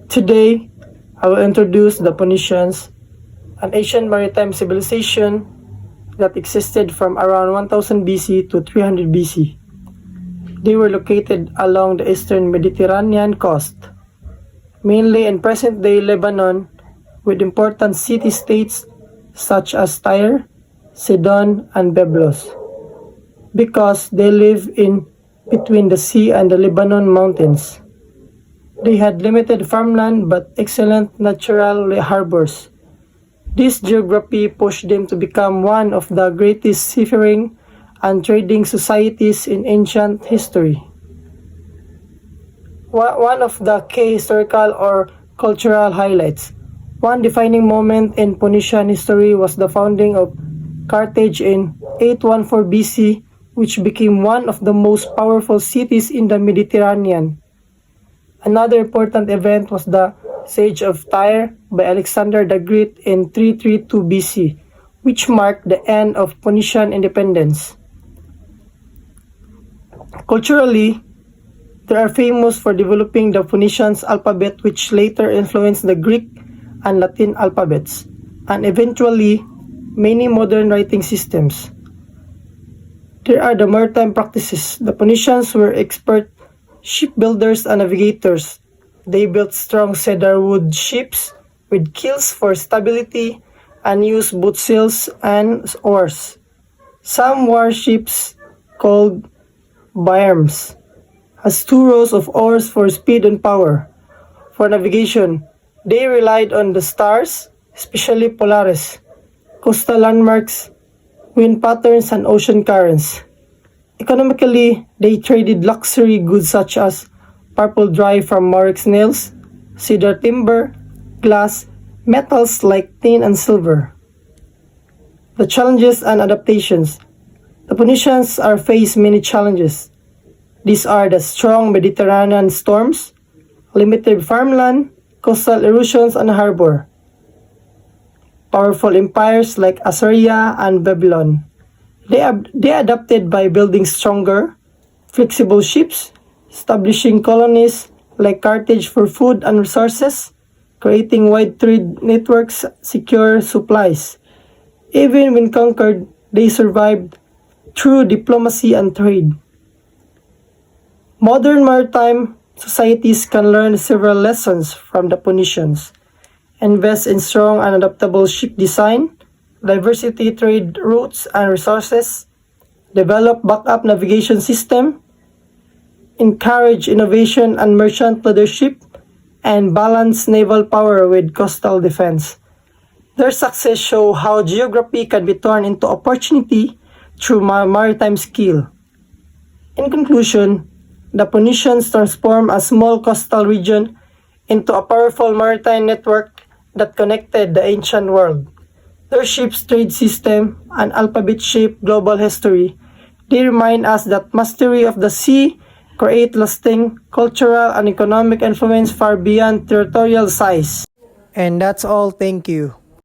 Today, I will introduce the Phoenicians, an ancient maritime civilization that existed from around 1000 BC to 300 BC. They were located along the eastern Mediterranean coast, mainly in present-day Lebanon, with important city-states such as Tyre, Sidon, and Byblos, because they live in between the sea and the Lebanon mountains. They had limited farmland but excellent natural harbors. This geography pushed them to become one of the greatest seafaring and trading societies in ancient history. One of the key historical or cultural highlights. One defining moment in Phoenician history was the founding of Carthage in 814 BC, which became one of the most powerful cities in the Mediterranean. Another important event was the Siege of Tyre by Alexander the Great in 332 BC, which marked the end of Phoenician independence. Culturally, they are famous for developing the Phoenician alphabet, which later influenced the Greek and Latin alphabets, and eventually many modern writing systems. There are the maritime practices. The Phoenicians were expert shipbuilders and navigators. They built strong cedar wood ships with keels for stability and used both sails and oars. Some warships, called biarms, has two rows of oars for speed and power. For navigation, they relied on the stars, especially Polaris, coastal landmarks, wind patterns, and ocean currents. Economically, they traded luxury goods such as purple dye from Murex nails, cedar timber, glass, metals like tin and silver. The challenges and adaptations. The Phoenicians are faced many challenges. These are the strong Mediterranean storms, limited farmland, coastal erosions, and harbor. Powerful empires like Assyria and Babylon. They adapted by building stronger, flexible ships, establishing colonies like Carthage for food and resources, creating wide trade networks, secure supplies. Even when conquered, they survived through diplomacy and trade. Modern maritime societies can learn several lessons from the Phoenicians. Invest in strong and adaptable ship design, diversity trade routes and resources, develop backup navigation system, encourage innovation and merchant leadership, and balance naval power with coastal defense. Their success show how geography can be turned into opportunity through maritime skill. In conclusion, the Phoenicians transformed a small coastal region into a powerful maritime network that connected the ancient world. Their ships, trade system, and alphabet shape global history. They remind us that mastery of the sea create lasting cultural and economic influence far beyond territorial size. And that's all. Thank you.